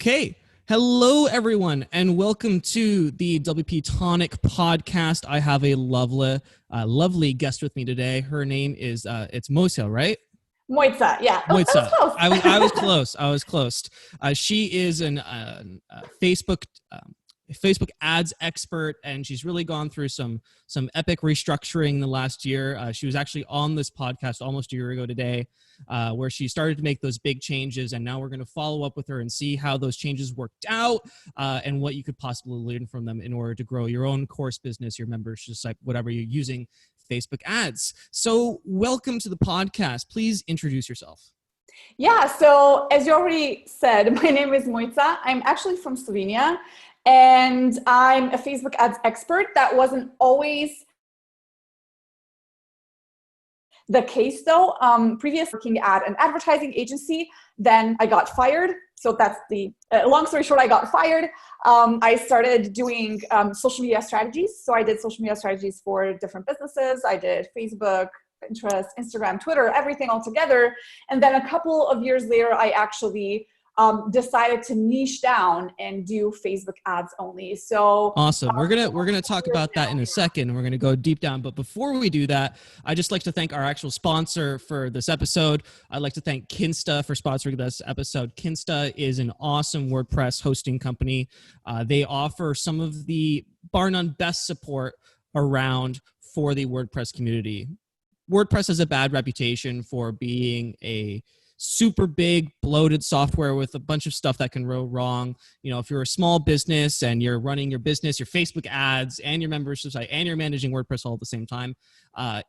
Okay. Hello, everyone, and welcome to the WP-Tonic podcast. I have a lovely guest with me today. Her name is, it's Mojca, right? Mojca, yeah. Mojca. I was close. I was close. I was close. She is an Facebook ads expert, and she's really gone through some epic restructuring in the last year. She was actually on this podcast almost a year ago today, where she started to make those big changes, and now we're going to follow up with her and see how those changes worked out and what you could possibly learn from them in order to grow your own course business, your membership site, whatever you're using Facebook ads. So welcome to the podcast. Please introduce yourself. Yeah, so as you already said, my name is Mojca. I'm actually from Slovenia, and I'm a Facebook ads expert. That wasn't always the case though. Previous working at an advertising agency, then I got fired. So that's the long story short, I got fired. I started doing social media strategies. So I did social media strategies for different businesses. I did Facebook, Pinterest, Instagram, Twitter, everything all together. And then a couple of years later, I actually decided to niche down and do Facebook ads only. So awesome. We're gonna talk about that in a second. We're gonna go deep down. But before we do that, I just like to thank our actual sponsor for this episode. I'd like to thank Kinsta for sponsoring this episode. Kinsta is an awesome WordPress hosting company. They offer some of the bar none best support around for the WordPress community. WordPress has a bad reputation for being a super big bloated software with a bunch of stuff that can go wrong. You know, if you're a small business and you're running your business, your Facebook ads and your membership site and you're managing WordPress all at the same time,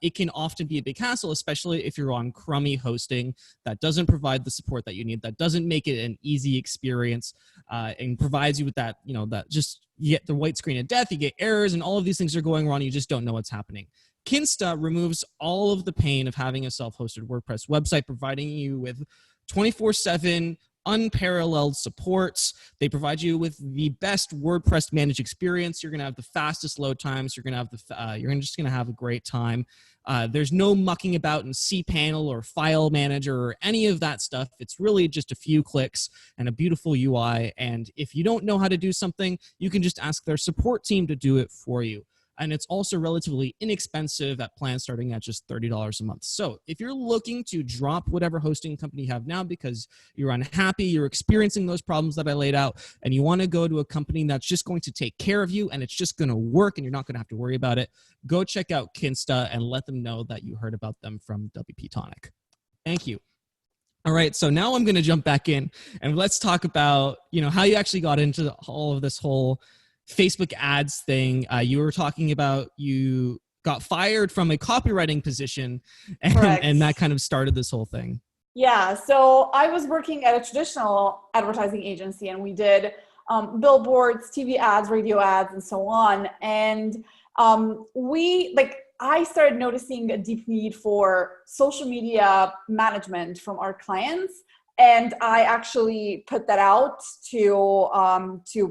it can often be a big hassle, especially if you're on crummy hosting that doesn't provide the support that you need, that doesn't make it an easy experience, and provides you with that, you know, that just you get the white screen of death, you get errors and all of these things are going wrong. You just don't know what's happening. Kinsta removes all of the pain of having a self-hosted WordPress website, providing you with 24/7 unparalleled supports. They provide you with the best WordPress managed experience. You're going to have the fastest load times. You're going to have you're just going to have a great time. There's no mucking about in cPanel or File Manager or any of that stuff. It's really just a few clicks and a beautiful UI. And if you don't know how to do something, you can just ask their support team to do it for you. And it's also relatively inexpensive at plans starting at just $30 a month. So if you're looking to drop whatever hosting company you have now because you're unhappy, you're experiencing those problems that I laid out, and you want to go to a company that's just going to take care of you and it's just going to work and you're not going to have to worry about it, go check out Kinsta and let them know that you heard about them from WP-Tonic. Thank you. All right, so now I'm going to jump back in and let's talk about, you know, how you actually got into all of this whole Facebook ads thing. You were talking about you got fired from a copywriting position and that kind of started this whole thing. Yeah, so I was working at a traditional advertising agency and we did billboards, TV ads, radio ads, and so on. And I started noticing a deep need for social media management from our clients. And I actually put that out to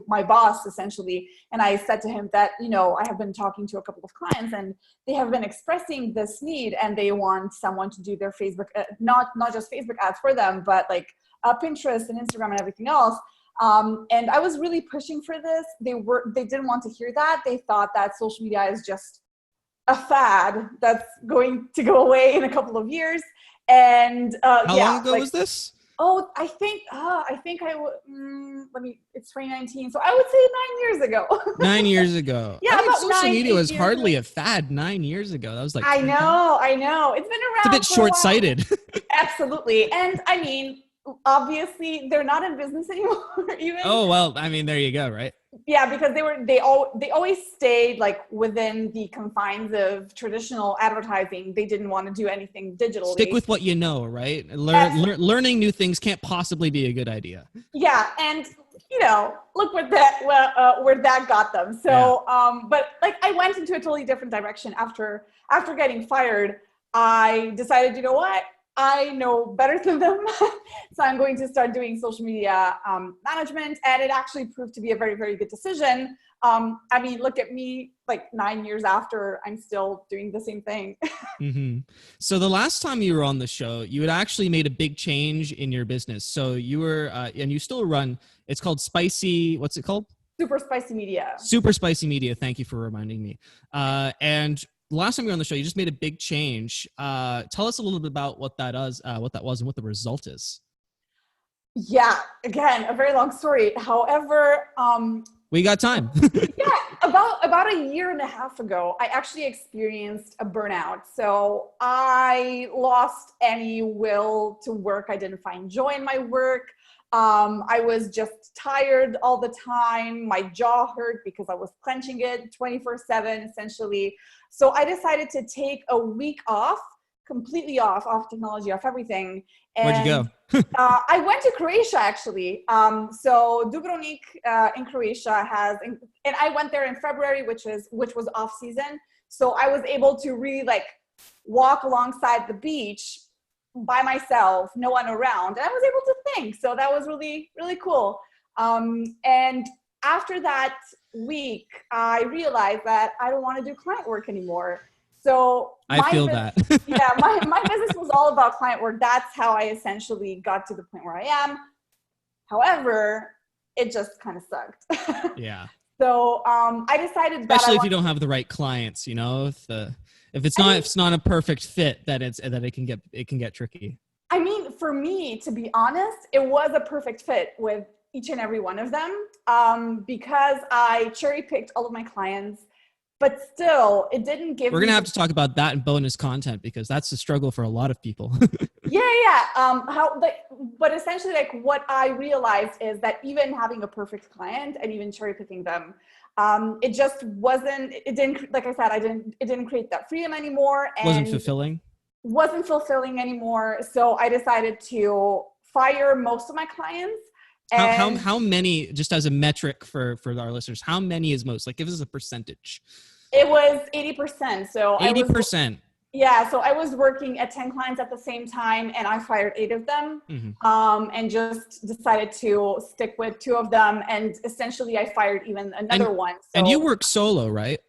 my boss, essentially. And I said to him that, you know, I have been talking to a couple of clients and they have been expressing this need and they want someone to do their Facebook, not just Facebook ads for them, but like Pinterest and Instagram and everything else. And I was really pushing for this. They didn't want to hear that. They thought that social media is just a fad that's going to go away in a couple of years. And how long ago was this? Oh, I think it's 2019. So I would say 9 years ago. 9 years ago. Yeah, I think about social media was hardly a fad 9 years ago. That was like, I know. It's been around. It's a bit short-sighted. Absolutely. And I mean, obviously they're not in business anymore even. Oh, well, I mean, there you go, right? Yeah, because they always stayed like within the confines of traditional advertising. They didn't want to do anything digitally. Stick with what you know, right? Learning new things can't possibly be a good idea. Yeah, and you know, look what where that got them. So, yeah. But like I went into a totally different direction after getting fired. I decided, you know what? I know better than them. So I'm going to start doing social media management. And it actually proved to be a very, very good decision. I mean, look at me, like 9 years after, I'm still doing the same thing. So the last time you were on the show, you had actually made a big change in your business. So you were, and you still run, it's called Spicy, what's it called? Super Spicy Media. Super Spicy Media. Thank you for reminding me. And last time you were on the show, you just made a big change. Tell us a little bit about what that was, and what the result is. Yeah, again, a very long story. However, we got time. yeah, about a year and a half ago, I actually experienced a burnout. So I lost any will to work. I didn't find joy in my work. I was just tired all the time. My jaw hurt because I was clenching it 24/7, essentially. So I decided to take a week off, completely off technology, off everything. And where'd you go? I went to Croatia, actually. So Dubrovnik in Croatia has, and I went there in February, which was off season. So I was able to really like walk alongside the beach by myself, no one around, and I was able to think. So that was really, really cool. And after that week, I realized that I don't want to do client work anymore. So I feel that. Yeah, my business was all about client work. That's how I essentially got to the point where I am. However, it just kind of sucked. Yeah. So I decided that especially if you don't have the right clients, you know, if it's not a perfect fit, that it can get tricky. I mean, for me, to be honest, it was a perfect fit with each and every one of them, because I cherry picked all of my clients. But still, it didn't give me... We're going to have to talk about that in bonus content, because that's a struggle for a lot of people. Yeah. But essentially, like, what I realized is that even having a perfect client and even cherry picking them, it just wasn't, it didn't, like I said, it didn't create that freedom anymore. And wasn't fulfilling anymore. So I decided to fire most of my clients. How many, just as a metric for our listeners, how many is most? Like, give us a percentage. It was 80%. So 80%. Yeah. So I was working at 10 clients at the same time, and I fired 8 of them, and just decided to stick with 2 of them. And essentially I fired even another one. So, and you work solo, right?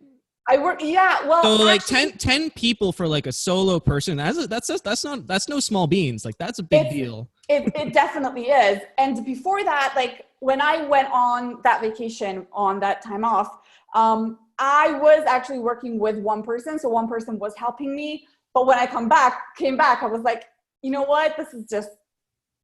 I work, yeah. Well, so like 10 people for like a solo person, that's no small beans. Like, that's a big deal. It definitely is. And before that, like when I went on that vacation, on that time off, I was actually working with one person. So one person was helping me. But when I came back, I was like, you know what?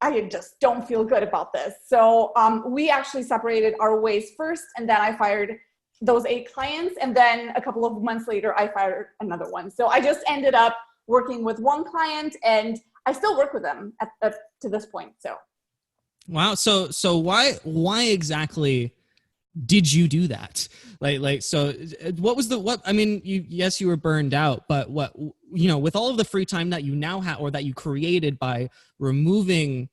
I just don't feel good about this. So we actually separated our ways first, and then I fired those 8 clients. And then a couple of months later, I fired another one. So I just ended up working with one client, and I still work with them to this point. So. Wow. So why exactly did you do that? So what, I mean, yes, you were burned out, but what, you know, with all of the free time that you now have, or that you created by removing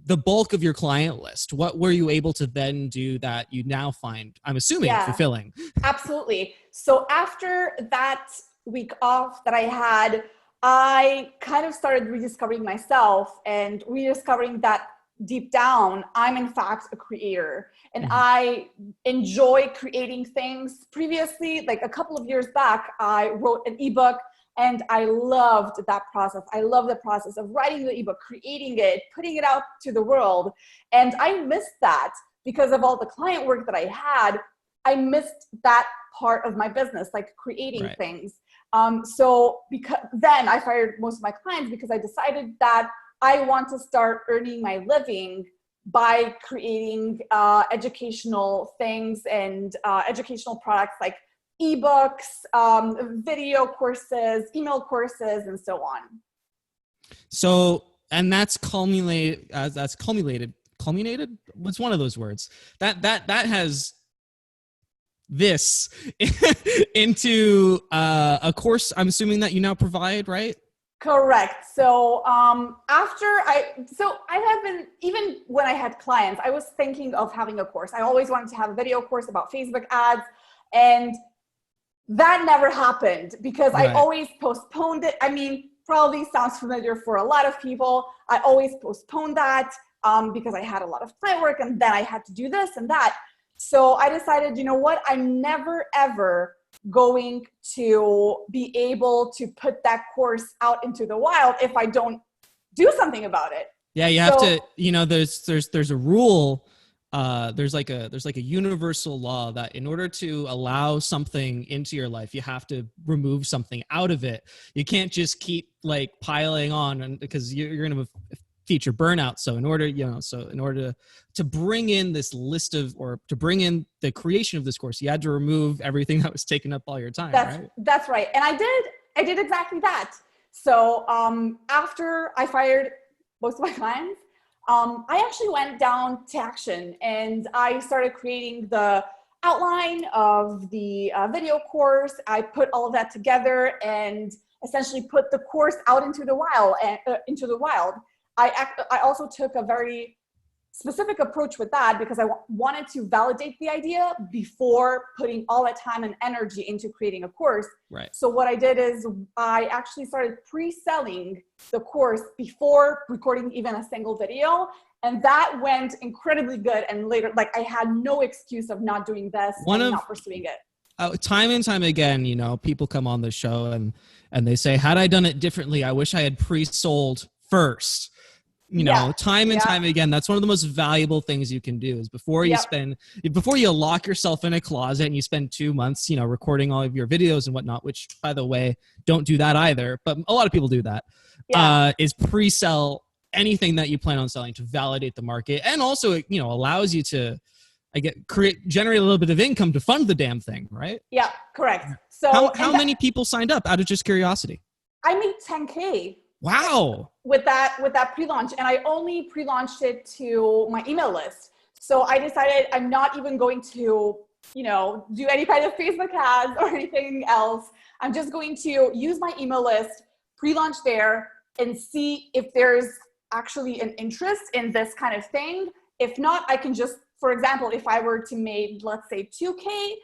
the bulk of your client list, what were you able to then do that you now find, I'm assuming, fulfilling? Absolutely. So after that week off that I had, I kind of started rediscovering myself and rediscovering that deep down, I'm in fact a creator, and I enjoy creating things. Previously, like a couple of years back, I wrote an ebook, and I loved that process. I love the process of writing the ebook, creating it, putting it out to the world. And I missed that because of all the client work that I had. I missed that part of my business, like creating things. So because then I fired most of my clients, because I decided that I want to start earning my living by creating educational things and educational products like ebooks, video courses, email courses, and so on. So, and that's culminated. What's one of those words that has this into a course, I'm assuming, that you now provide, right? Correct. So I have been, even when I had clients, I was thinking of having a course. I always wanted to have a video course about Facebook ads, and that never happened because I always postponed it. I mean, probably sounds familiar for a lot of people. I always postponed that because I had a lot of client work, and then I had to do this and that. So I decided, you know what, I'm never ever going to be able to put that course out into the wild if I don't do something about it. Yeah, you have to, you know, there's a rule, there's like a universal law that in order to allow something into your life, you have to remove something out of it. You can't just keep like piling on, and because you're going to feature burnout. So in order, you know, to bring in this list of, or to bring in the creation of this course, you had to remove everything that was taking up all your time. That's right. And I did exactly that. So after I fired most of my clients, I actually went down to action and I started creating the outline of the video course. I put all of that together and essentially put the course out into the wild. I also took a very specific approach with that because I wanted to validate the idea before putting all that time and energy into creating a course. Right. So what I did is I actually started pre-selling the course before recording even a single video. And that went incredibly good. And later, like I had no excuse of not doing this and not pursuing it. Time and time again, you know, people come on the show and they say, had I done it differently, I wish I had pre-sold first. You know, time and time again, that's one of the most valuable things you can do is before you lock yourself in a closet and you spend 2 months, you know, recording all of your videos and whatnot, which by the way, don't do that either. But a lot of people do that, is pre-sell anything that you plan on selling to validate the market. And also, you know, allows you to generate a little bit of income to fund the damn thing. Right. Yeah, correct. So how many people signed up out of just curiosity? I made 10K. Wow. With that pre-launch, and I only pre-launched it to my email list. So I decided I'm not even going to, you know, do any kind of Facebook ads or anything else. I'm just going to use my email list, pre-launch there, and see if there's actually an interest in this kind of thing. If not, I can just, for example, if I were to make, let's say 2K,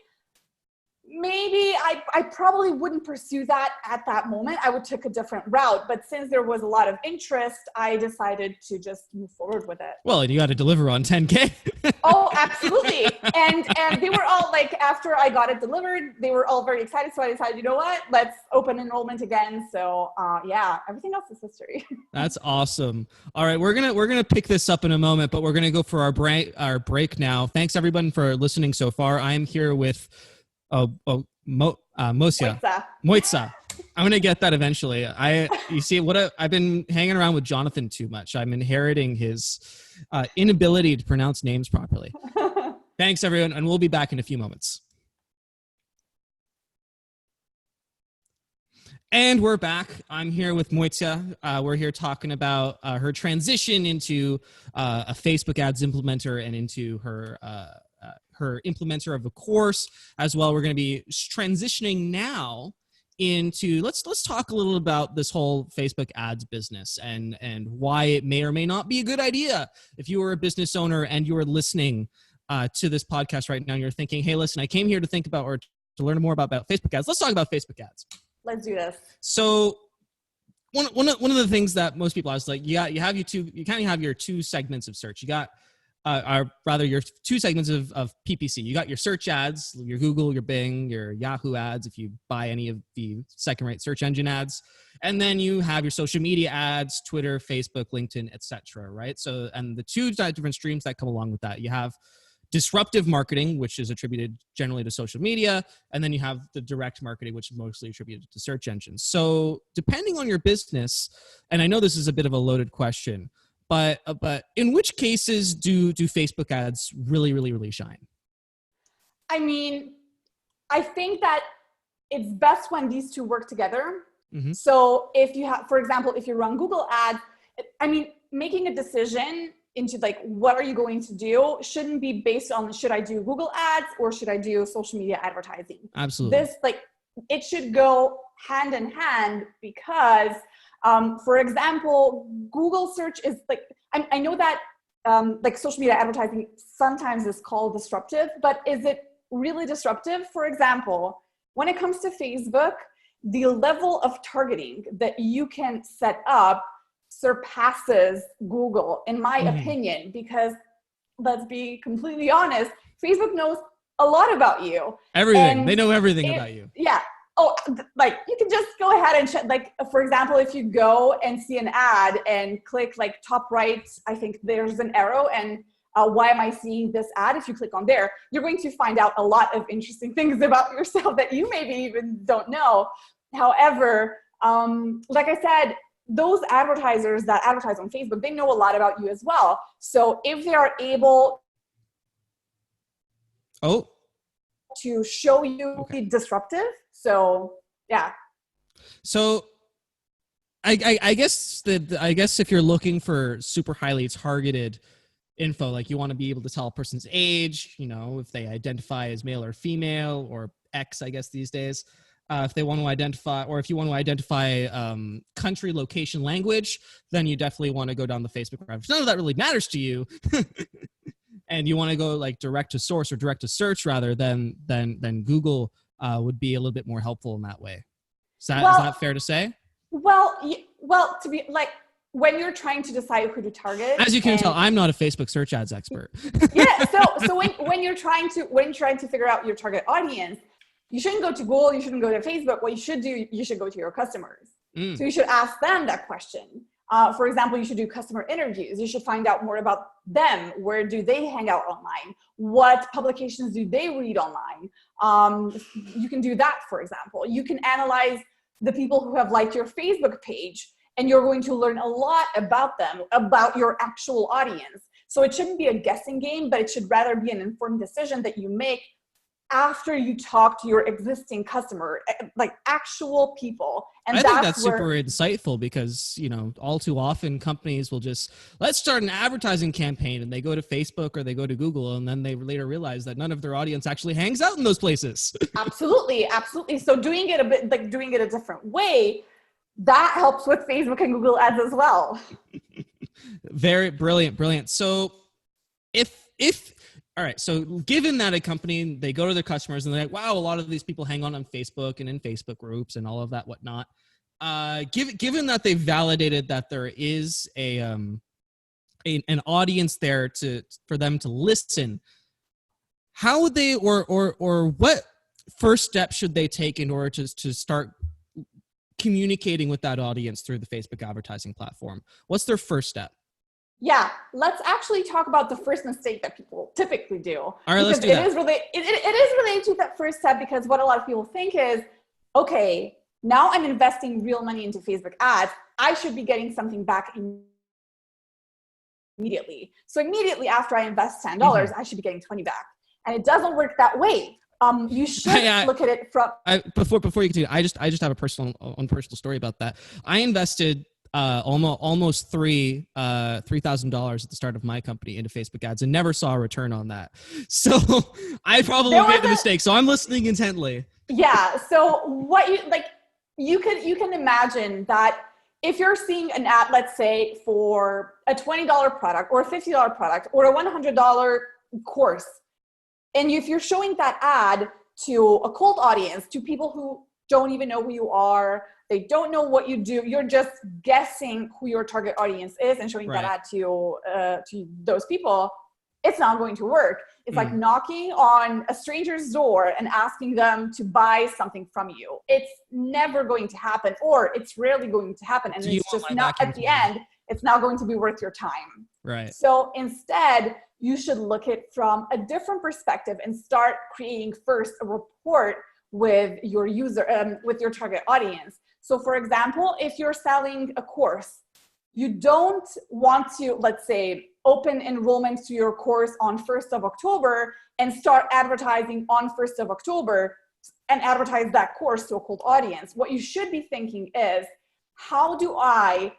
maybe I probably wouldn't pursue that at that moment. I would take a different route. But since there was a lot of interest, I decided to just move forward with it. Well, you got to deliver on 10K. Oh, absolutely. And they were all like, after I got it delivered, they were all very excited. So I decided, you know what, let's open enrollment again. So yeah, everything else is history. That's awesome. All right, we're gonna pick this up in a moment, but we're gonna go for our break now. Thanks everyone for listening so far. I am here with Mojca. I'm gonna get that eventually. You see I've been hanging around with Jonathan too much. I'm inheriting his inability to pronounce names properly. Thanks everyone, and we'll be back in a few moments. And we're back. I'm here with Mojca. We're here talking about her transition into a Facebook ads implementer and into her implementer of a course as well. We're going to be transitioning now into let's talk a little about this whole Facebook ads business and why it may or may not be a good idea. If you are a business owner and you are listening to this podcast right now and you're thinking, hey, listen, I came here to think about or to learn more about Facebook ads. Let's talk about Facebook ads. Let's do this. So one of the things that most people ask, like, you kind of have your two segments of search. You got your two segments of PPC. You got your search ads, your Google, your Bing, your Yahoo ads, if you buy any of the second-rate search engine ads. And then you have your social media ads, Twitter, Facebook, LinkedIn, etc. Right? So, and the two different streams that come along with that, you have disruptive marketing, which is attributed generally to social media. And then you have the direct marketing, which is mostly attributed to search engines. So depending on your business, and I know this is a bit of a loaded question, but in which cases do Facebook ads really, really, really shine? I mean, I think that it's best when these two work together. Mm-hmm. So if you have, for example, if you run Google ads, I mean, making a decision into like, what are you going to do shouldn't be based on, should I do Google ads or should I do social media advertising? Absolutely. It should go hand in hand because, for example, Google search is like, I know that like social media advertising sometimes is called disruptive, but is it really disruptive? For example, when it comes to Facebook, the level of targeting that you can set up surpasses Google, in my opinion, because let's be completely honest, Facebook knows a lot about you. Everything. And they know everything about you. Yeah. Oh, like you can just go ahead and check, like, for example, if you go and see an ad and click like top right, I think there's an arrow, and why am I seeing this ad? If you click on there, you're going to find out a lot of interesting things about yourself that you maybe even don't know. However, like I said, those advertisers that advertise on Facebook, they know a lot about you as well. So if they are able to show you disruptive, so yeah. So I guess if you're looking for super highly targeted info, like you want to be able to tell a person's age, you know, if they identify as male or female, or X, I guess these days, if they want to identify, or if you want to identify country, location, language, then you definitely want to go down the Facebook route. None of that really matters to you. And you want to go like direct to source or direct to search rather than Google would be a little bit more helpful in that way. Is that fair to say? Well, to be like, when you're trying to decide who to target, as you can tell, I'm not a Facebook search ads expert. Yeah. So when you're trying to figure out your target audience, you shouldn't go to Google. You shouldn't go to Facebook. What you should do, you should go to your customers. So you should ask them that question. For example, you should do customer interviews. You should find out more about them. Where do they hang out online? What publications do they read online? You can do that, for example. You can analyze the people who have liked your Facebook page, and you're going to learn a lot about them, about your actual audience. So it shouldn't be a guessing game, but it should rather be an informed decision that you make after you talk to your existing customer, like actual people. And I think that's super insightful, because, you know, all too often companies will just, let's start an advertising campaign, and they go to Facebook or they go to Google, and then they later realize that none of their audience actually hangs out in those places. Absolutely. So doing it a different way, that helps with Facebook and Google ads as well. Very brilliant. So all right, so given that a company, they go to their customers and they're like, wow, a lot of these people hang on Facebook and in Facebook groups and all of that, whatnot. Given that they've validated that there is an audience there for them to listen, how would they, or what first step should they take in order to start communicating with that audience through the Facebook advertising platform? What's their first step? Yeah, let's actually talk about the first mistake that people typically do. All right, let's do that. It is related to that first step, because what a lot of people think is, okay, now I'm investing real money into Facebook ads. I should be getting something back immediately. So immediately after I invest $10, I should be getting 20 back. And it doesn't work that way. You should look at it from... Before you continue, I just have a personal story about that. I invested almost $3,000 at the start of my company into Facebook ads and never saw a return on that. So I probably made the mistake. So I'm listening intently. Yeah. So what you can imagine that if you're seeing an ad, let's say for a $20 product or a $50 product or a $100 course, and if you're showing that ad to a cold audience, to people who don't even know who you are, they don't know what you do, you're just guessing who your target audience is and showing that ad to those people, it's not going to work. It's like knocking on a stranger's door and asking them to buy something from you. It's never going to happen, or it's rarely going to happen. And it's just not, at the end, it's not going to be worth your time. Right. So instead, you should look at it from a different perspective and start creating first a rapport with your user, with your target audience. So for example, if you're selling a course, you don't want to, let's say, open enrollment to your course on 1st of October and start advertising on 1st of October and advertise that course to a cold audience. What you should be thinking is, how do I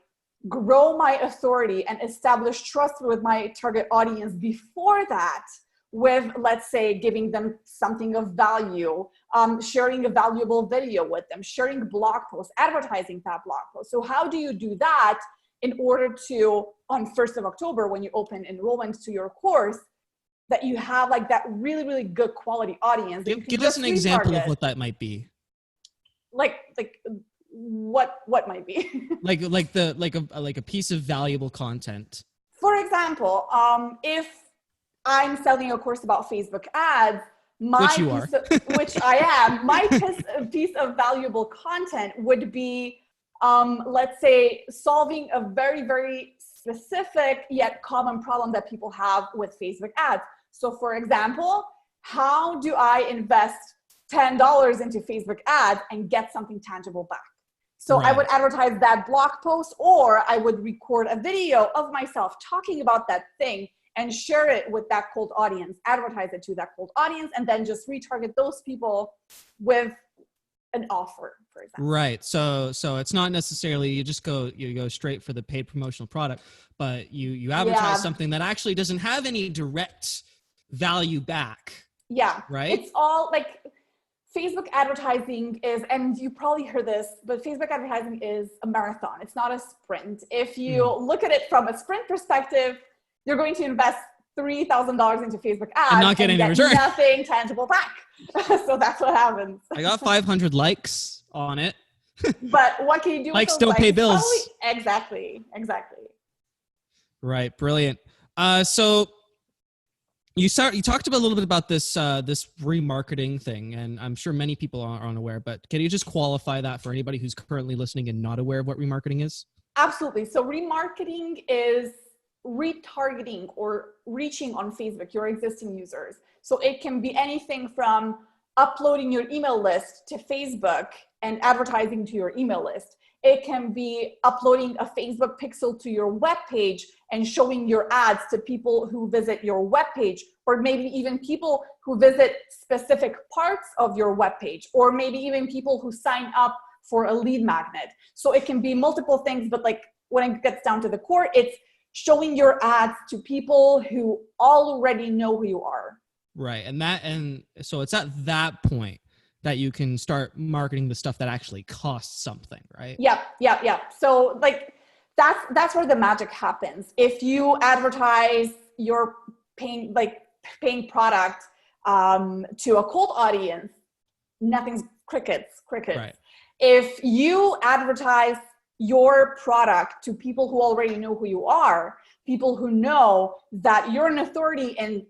grow my authority and establish trust with my target audience before that, with, let's say, giving them something of value, sharing a valuable video with them, sharing blog posts, advertising that blog post. So how do you do that in order to, on 1st of October, when you open enrollment to your course, that you have like that really, really good quality audience? Give us an example of what that might be. Like what might be? like a piece of valuable content. For example, if I'm selling a course about Facebook ads, Which you are. which I am, my piece of valuable content would be, let's say, solving a very, very specific yet common problem that people have with Facebook ads. So for example, how do I invest $10 into Facebook ads and get something tangible back? So I would advertise that blog post, or I would record a video of myself talking about that thing and share it with that cold audience, advertise it to that cold audience, and then just retarget those people with an offer, for example. Right. So it's not necessarily you go straight for the paid promotional product, but you advertise something that actually doesn't have any direct value back. Yeah. Right. It's all like Facebook advertising is, and you probably heard this, but Facebook advertising is a marathon. It's not a sprint. If you look at it from a sprint perspective, you're going to invest $3,000 into Facebook ads and not get any return. Nothing tangible back. So that's what happens. I got 500 likes on it. But what can you do with likes those don't likes? pay bills. Exactly. Right. Brilliant. So you talked about a little bit about this remarketing thing, and I'm sure many people are unaware, but can you just qualify that for anybody who's currently listening and not aware of what remarketing is? Absolutely. So remarketing is retargeting or reaching on Facebook your existing users. So it can be anything from uploading your email list to Facebook and advertising to your email list. It can be uploading a Facebook pixel to your web page and showing your ads to people who visit your web page, or maybe even people who visit specific parts of your web page, or maybe even people who sign up for a lead magnet. So it can be multiple things, but like when it gets down to the core, it's showing your ads to people who already know who you are. Right. And so it's at that point that you can start marketing the stuff that actually costs something, right? Yeah. So like that's where the magic happens. If you advertise your paying product to a cold audience, nothing's crickets. Right. If you advertise your product to people who already know who you are, people who know that you're an authority in,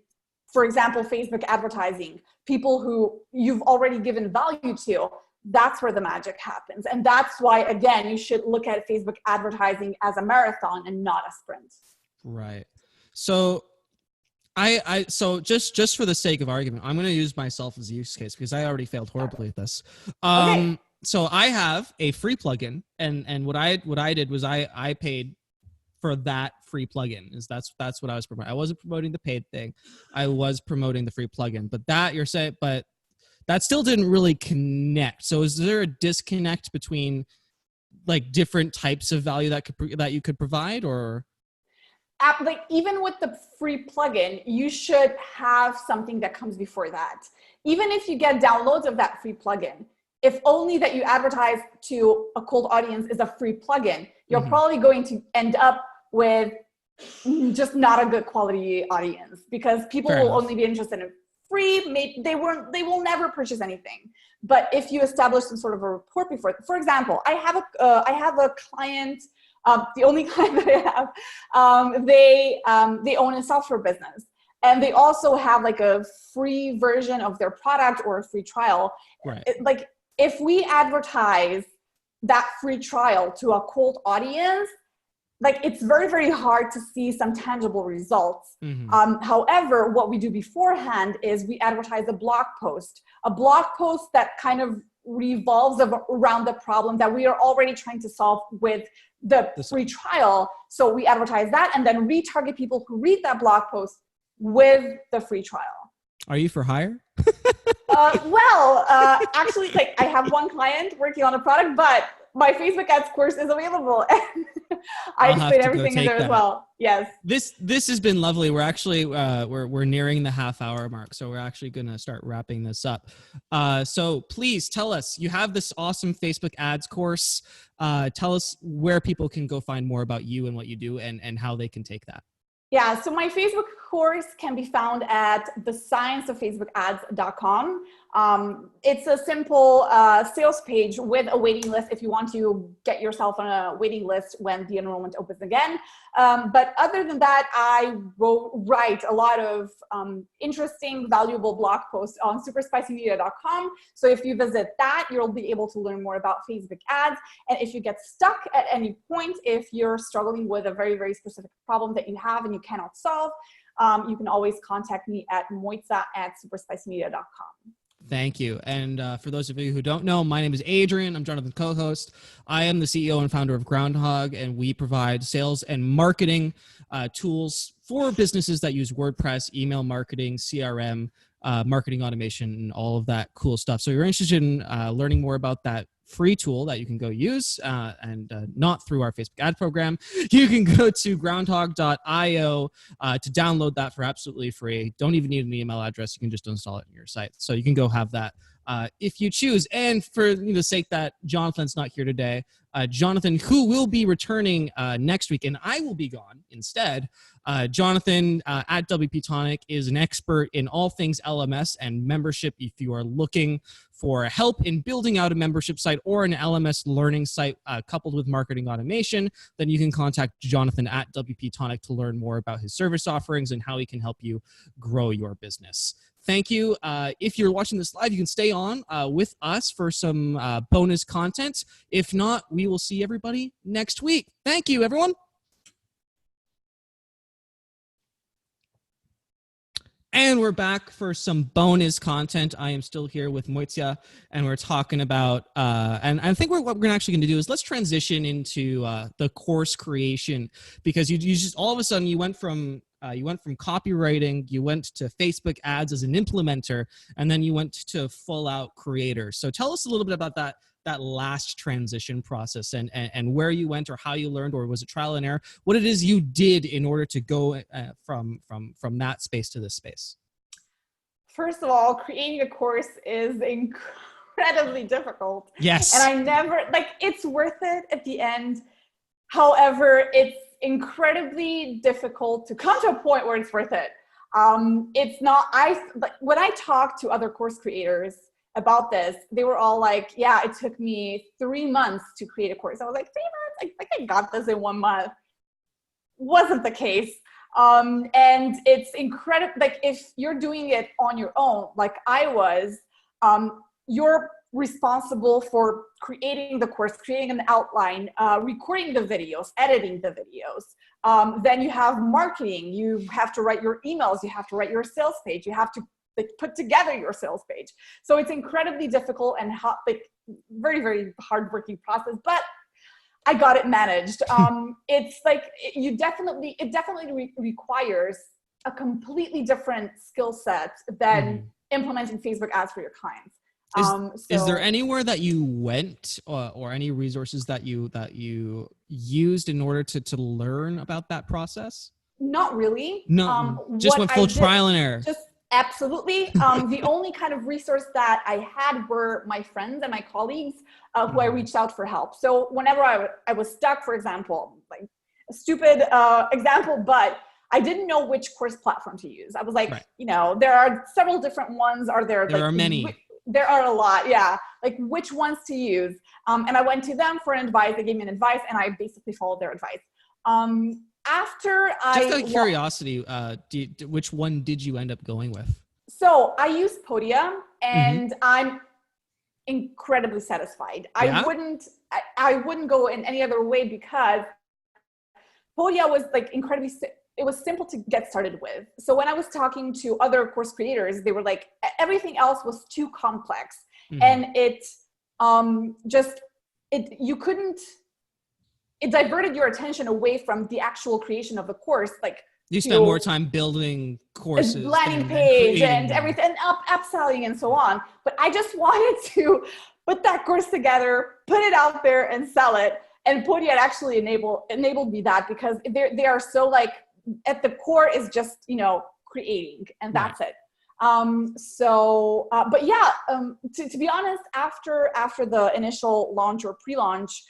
for example, Facebook advertising, people who you've already given value to, that's where the magic happens. And that's why, again, you should look at Facebook advertising as a marathon and not a sprint. Right. So so just for the sake of argument, I'm going to use myself as a use case because I already failed horribly at this. Okay. So I have a free plugin, and what I did was I paid for that free plugin. That's what I was promoting. I wasn't promoting the paid thing. I was promoting the free plugin. But that still didn't really connect. So is there a disconnect between like different types of value that you could provide, or? Like even with the free plugin, you should have something that comes before that. Even if you get downloads of that free plugin, if only that you advertise to a cold audience is a free plugin, you're probably going to end up with just not a good quality audience, because people will only be interested in free. They will never purchase anything. But if you establish some sort of a report before, for example, I have a client, the only client that I have, they own a software business. And they also have like a free version of their product or a free trial. Right. Like if we advertise that free trial to a cold audience, like it's very, very hard to see some tangible results. However, what we do beforehand is we advertise a blog post that kind of revolves around the problem that we are already trying to solve with the free trial. So we advertise that and then retarget people who read that blog post with the free trial. Are you for hire? Actually, like I have one client working on a product, but my Facebook ads course is available. I explain everything in there as well. Yes. This has been lovely. We're actually we're nearing the half-hour mark, so we're actually going to start wrapping this up. So please tell us, you have this awesome Facebook ads course. Tell us where people can go find more about you and what you do, and how they can take that. Yeah, so my Facebook course can be found at thescienceoffacebookads.com. It's a simple sales page with a waiting list if you want to get yourself on a waiting list when the enrollment opens again. But other than that, I write a lot of interesting, valuable blog posts on superspicymedia.com. So if you visit that, you'll be able to learn more about Facebook ads. And if you get stuck at any point, if you're struggling with a very, very specific problem that you have and you cannot solve, you can always contact me at moitza@superspicymedia.com. Thank you. And for those of you who don't know, my name is Adrian. I'm Jonathan's co-host. I am the CEO and founder of Groundhog, and we provide sales and marketing tools for businesses that use WordPress, email marketing, CRM, marketing automation, and all of that cool stuff. So you're interested in learning more about that free tool that you can go use and not through our Facebook ad program, you can go to groundhog.io to download that for absolutely free. Don't even need an email address. You can just install it in your site. So you can go have that if you choose. And for the sake that Jonathan's not here today, Jonathan, who will be returning next week, and I will be gone instead. Jonathan at WP-Tonic is an expert in all things LMS and membership. If you are looking for help in building out a membership site or an LMS learning site coupled with marketing automation, then you can contact Jonathan at WP-Tonic to learn more about his service offerings and how he can help you grow your business. Thank you. If you're watching this live, you can stay on with us for some bonus content. If not, we will see everybody next week. Thank you, everyone. And we're back for some bonus content. I am still here with Mojca, and we're talking about, and I think what we're actually going to do is let's transition into the course creation, because you just all of a sudden you went from copywriting, you went to Facebook ads as an implementer, and then you went to full out creator. So tell us a little bit about that last transition process and where you went or how you learned, or was it trial and error? What it is you did in order to go from that space to this space? First of all, creating a course is incredibly difficult. Yes. And I never, it's worth it at the end. However, it's incredibly difficult to come to a point where it's worth it. It's not, when I talk to other course creators about this, they were all like, yeah, it took me 3 months to create a course. I was like, 3 months? I got this in 1 month. Wasn't the case. And it's incredible. If you're doing it on your own, like I was, you're responsible for creating the course, creating an outline, recording the videos, editing the videos. Then you have marketing. You have to write your emails. You have to write your sales page. You have to put together your sales page. So it's incredibly difficult and very, very hardworking process, but I got it managed. It's it definitely requires a completely different skill set than implementing Facebook ads for your clients. Is there anywhere that you went or any resources that you used in order to learn about that process? Not really. No, just went full trial and error. Absolutely. The only kind of resource that I had were my friends and my colleagues who I reached out for help. So whenever I was stuck, for example, like a stupid example, but I didn't know which course platform to use. I was like, there are several different ones. There are many. There are a lot. Yeah. Like which ones to use. And I went to them for advice. They gave me an advice and I basically followed their advice. Just out of curiosity, which one did you end up going with? So I use Podia, and I'm incredibly satisfied. I wouldn't go in any other way because Podia was incredibly. It was simple to get started with. So when I was talking to other course creators, they were like, everything else was too complex, and it diverted your attention away from the actual creation of the course. You spent more time building courses, landing page and everything, and upselling and so on. But I just wanted to put that course together, put it out there and sell it. And Podia actually enabled me that, because they are so at the core is just, creating, and that's it. But yeah, to be honest, after the initial launch or pre-launch,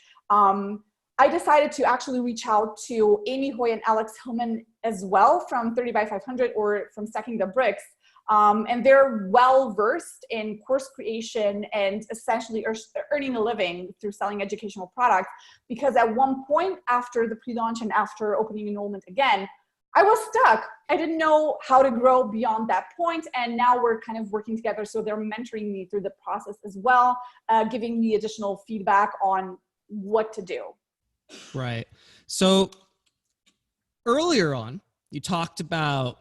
I decided to actually reach out to Amy Hoy and Alex Hillman as well from 30 by 500 or from Stacking the Bricks. And they're well versed in course creation and essentially earning a living through selling educational products. Because at one point after the pre-launch and after opening enrollment again, I was stuck. I didn't know how to grow beyond that point. And now we're kind of working together. So they're mentoring me through the process as well, giving me additional feedback on what to do. Right. So earlier on, you talked about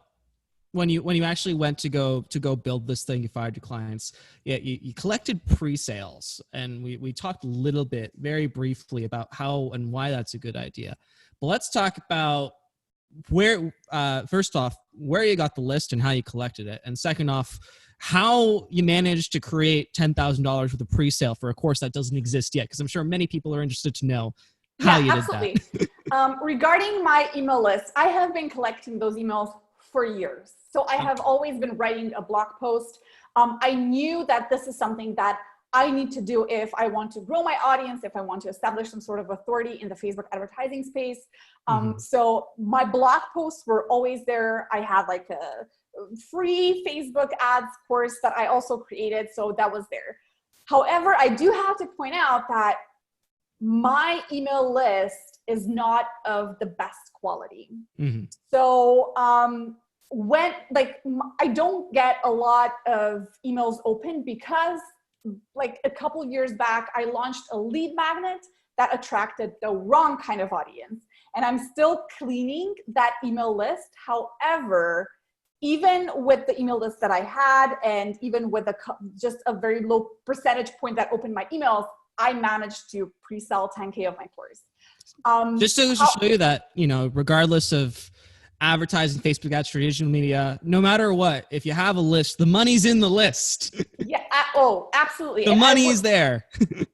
when you actually went to go build this thing, you fired your clients. Yeah, you collected pre-sales, and we talked a little bit, very briefly, about how and why that's a good idea. But let's talk about where, first off, where you got the list and how you collected it, and second off, how you managed to create $10,000 worth of pre-sale for a course that doesn't exist yet, because I'm sure many people are interested to know how you did that. Regarding my email list, I have been collecting those emails for years. So I have always been writing a blog post. I knew that this is something that I need to do if I want to grow my audience, if I want to establish some sort of authority in the Facebook advertising space. So my blog posts were always there. I had like a free Facebook ads course that I also created. So that was there. However, I do have to point out that my email list is not of the best quality. So when I don't get a lot of emails open because like a couple years back, I launched a lead magnet that attracted the wrong kind of audience. And I'm still cleaning that email list. However, even with the email list that I had, and even with just a very low percentage point that opened my emails, I managed to pre-sell 10K of my course. Just to show you that, regardless of advertising, Facebook ads, traditional media, no matter what, if you have a list, the money's in the list. Yeah. Oh, absolutely. The money is there.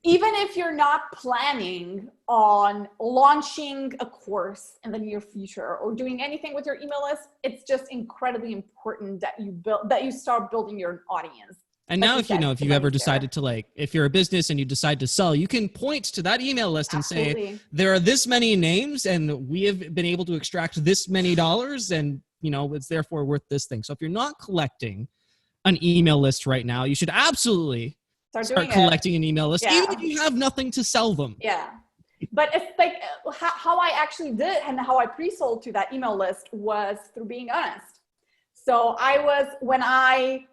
Even if you're not planning on launching a course in the near future or doing anything with your email list, it's just incredibly important that you start building your audience. And now, if you ever decided to, if you're a business and you decide to sell, you can point to that email list and say, there are this many names and we have been able to extract this many dollars, and, it's therefore worth this thing. So if you're not collecting an email list right now, you should absolutely start collecting an email list, even if you have nothing to sell them. Yeah. But it's like how I actually did and how I pre-sold to that email list was through being honest. So when I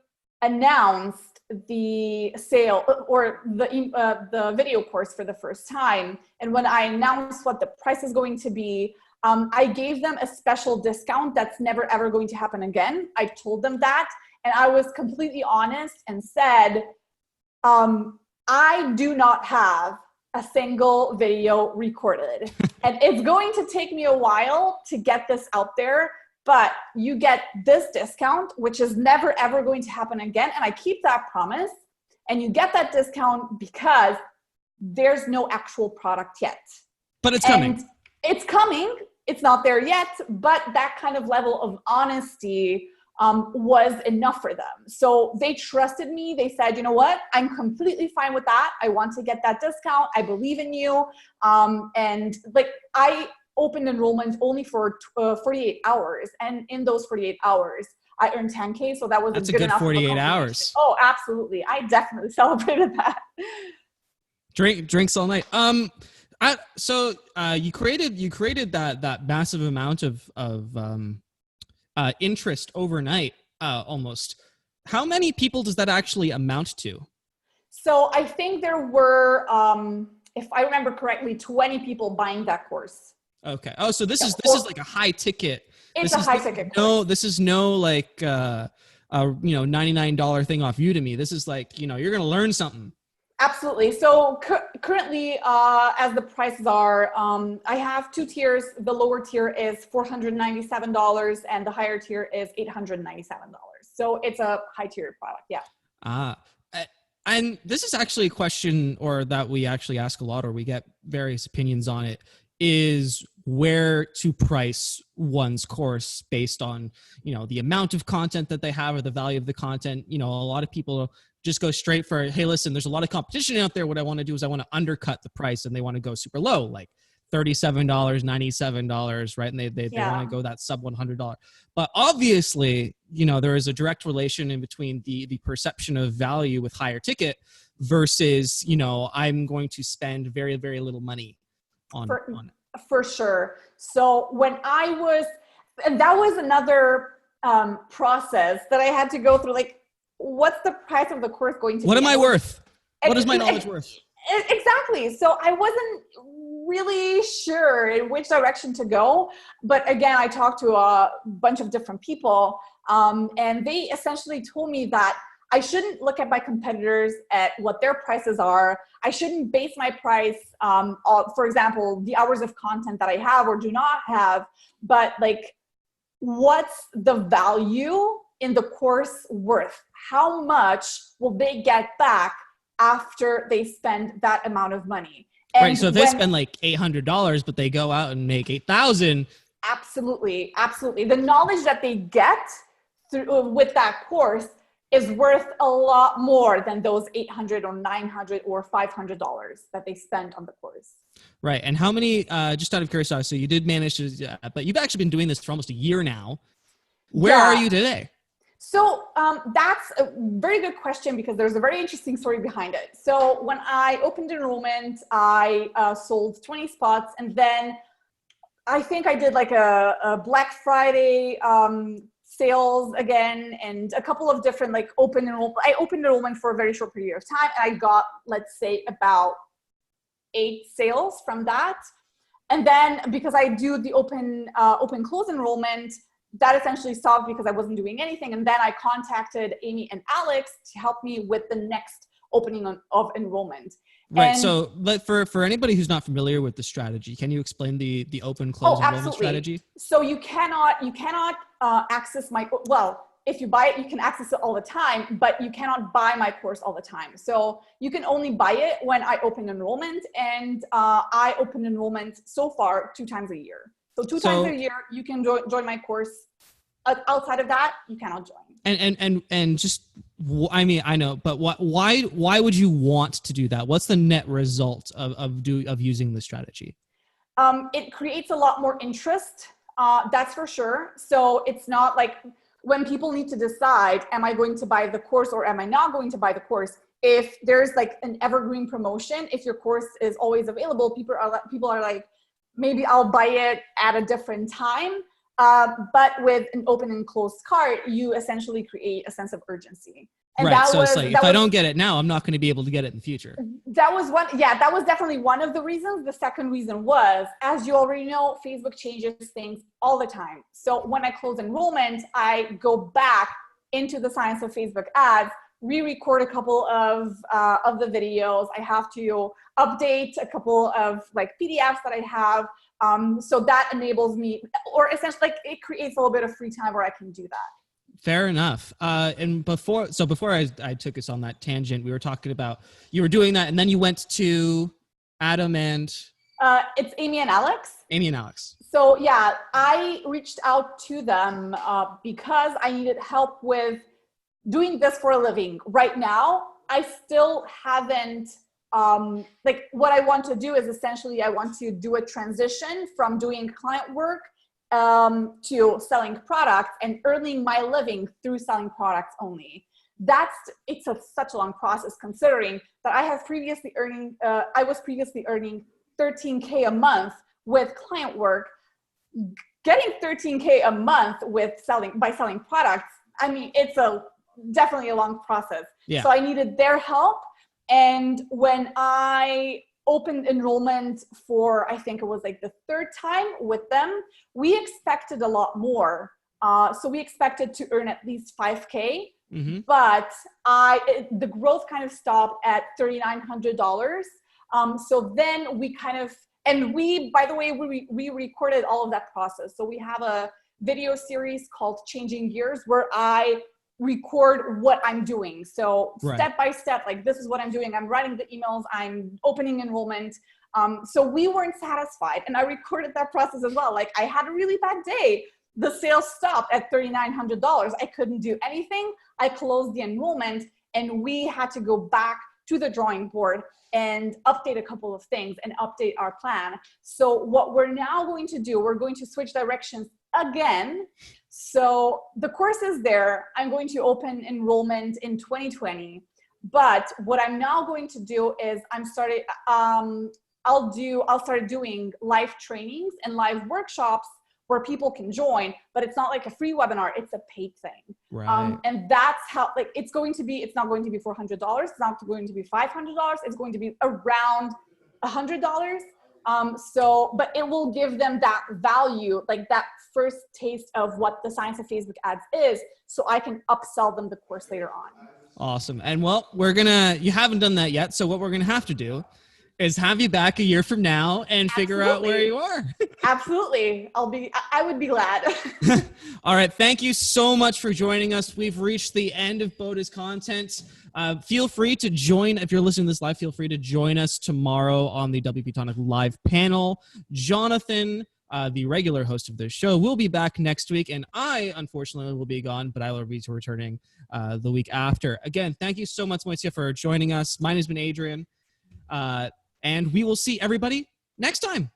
announced the sale or the video course for the first time, and when I announced what the price is going to be, I gave them a special discount that's never ever going to happen again. I told them that, and I was completely honest and said, I do not have a single video recorded, and it's going to take me a while to get this out there, but you get this discount, which is never ever going to happen again. And I keep that promise, and you get that discount because there's no actual product yet. But it's coming. It's coming. It's not there yet, but that kind of level of honesty was enough for them. So they trusted me. They said, you know what? I'm completely fine with that. I want to get that discount. I believe in you. And I opened enrollment only for 48 hours. And in those 48 hours, I earned 10K. So that's a good enough 48 hours. Oh, absolutely. I definitely celebrated that. Drinks all night. So you created that massive amount of interest overnight, almost. How many people does that actually amount to? So I think there were, if I remember correctly, 20 people buying that course. Okay. Oh, so this is like a high ticket. It's a high ticket course. No, this is no like $99 thing off Udemy. This is like, you're going to learn something. Absolutely. So currently, as the prices are, I have two tiers. The lower tier is $497 and the higher tier is $897. So it's a high tier product. Yeah. And this is actually a question that we actually ask a lot, or we get various opinions on it, is where to price one's course based on, the amount of content that they have or the value of the content. A lot of people just go straight for, hey, listen, there's a lot of competition out there. What I want to do is I want to undercut the price, and they want to go super low, like $37, $97, right? And they want to go that sub $100. But obviously, there is a direct relation in between the perception of value with higher ticket versus, I'm going to spend very, very little money on it. For sure. So and that was another process that I had to go through. Like, what's the price of the course going to be? What am I worth? What is my knowledge worth? Exactly. So I wasn't really sure in which direction to go. But again, I talked to a bunch of different people, and they essentially told me that I shouldn't look at my competitors at what their prices are. I shouldn't base my price on, for example, the hours of content that I have or do not have, but like, what's the value in the course worth? How much will they get back after they spend that amount of money? And right. So if they spend like $800, but they go out and make 8,000. Absolutely. Absolutely. The knowledge that they get through with that course is worth a lot more than those $800 or $900 or $500 that they spend on the course. Right. And how many, just out of curiosity, so you did manage to, but you've actually been doing this for almost a year now. Where are you today? So that's a very good question, because there's a very interesting story behind it. So when I opened enrollment, I sold 20 spots, and then I think I did like a Black Friday sales again, and a couple of different like I opened enrollment for a very short period of time, and I got, let's say, about 8 sales from that. And then because I do the open close enrollment, that essentially stopped because I wasn't doing anything. And then I contacted Amy and Alex to help me with the next opening of enrollment. Right. And so for anybody who's not familiar with the strategy, can you explain the open close enrollment strategy? So you cannot access if you buy it, you can access it all the time, but you cannot buy my course all the time. So you can only buy it when I open enrollment, and I open enrollment so far 2 times a year. So 2 times a year, you can join my course. Outside of that, you cannot join. And just, I mean, I know, but why would you want to do that? What's the net result of using this strategy? It creates a lot more interest. That's for sure. So it's not like when people need to decide, am I going to buy the course or am I not going to buy the course? If there's like an evergreen promotion, if your course is always available, people are like, maybe I'll buy it at a different time. But with an open and closed cart, you essentially create a sense of urgency. And right. So it's like, if I don't get it now, I'm not going to be able to get it in the future. That was definitely one of the reasons. The second reason was, as you already know, Facebook changes things all the time. So when I close enrollment, I go back into the science of Facebook ads, re-record a couple of the videos. I have to update a couple of like PDFs that I have. So that enables me, or essentially like it creates a little bit of free time where I can do that. Fair enough. And before I took us on that tangent, we were talking about, you were doing that and then you went to Adam and... it's Amy and Alex. Amy and Alex. So yeah, I reached out to them because I needed help with doing this for a living. Right now, I still haven't, like what I want to do is essentially, I want to do a transition from doing client work to selling products and earning my living through selling products only. It's such a long process, considering that I was previously earning $13K a month with client work. Getting $13K a month by selling products, I mean, it's definitely a long process. Yeah. So I needed their help. And when I opened enrollment for, I think it was like the 3rd time with them, we expected a lot more. So we expected to earn at least $5K, but the growth kind of stopped at $3,900. So then we by the way, we recorded all of that process. So we have a video series called Changing Gears, where I record what I'm doing. So step by step, like this is what I'm doing. I'm writing the emails, I'm opening enrollment. So we weren't satisfied. And I recorded that process as well. Like I had a really bad day. The sales stopped at $3,900. I couldn't do anything. I closed the enrollment and we had to go back to the drawing board and update a couple of things and update our plan. So what we're now going to do, we're going to switch directions again. So the course is there. I'm going to open enrollment in 2020. But what I'm now going to do is I'll start doing live trainings and live workshops where people can join, but it's not like a free webinar, it's a paid thing. Right. And that's how, like, it's not going to be $400. It's not going to be $500. It's going to be around $100. But it will give them that value, like that first taste of what the science of Facebook ads is, so I can upsell them the course later on. Awesome. And well, you haven't done that yet. So what we're going to have to do is have you back a year from now and figure out where you are. Absolutely. I would be glad. All right. Thank you so much for joining us. We've reached the end of Boda's content. Feel free to join, if you're listening to this live, feel free to join us tomorrow on the WP-Tonic live panel. Jonathan, the regular host of this show, will be back next week, and I, unfortunately, will be gone, but I will be returning the week after. Again, thank you so much, Mojca, for joining us. Mine has been Adrian, and we will see everybody next time.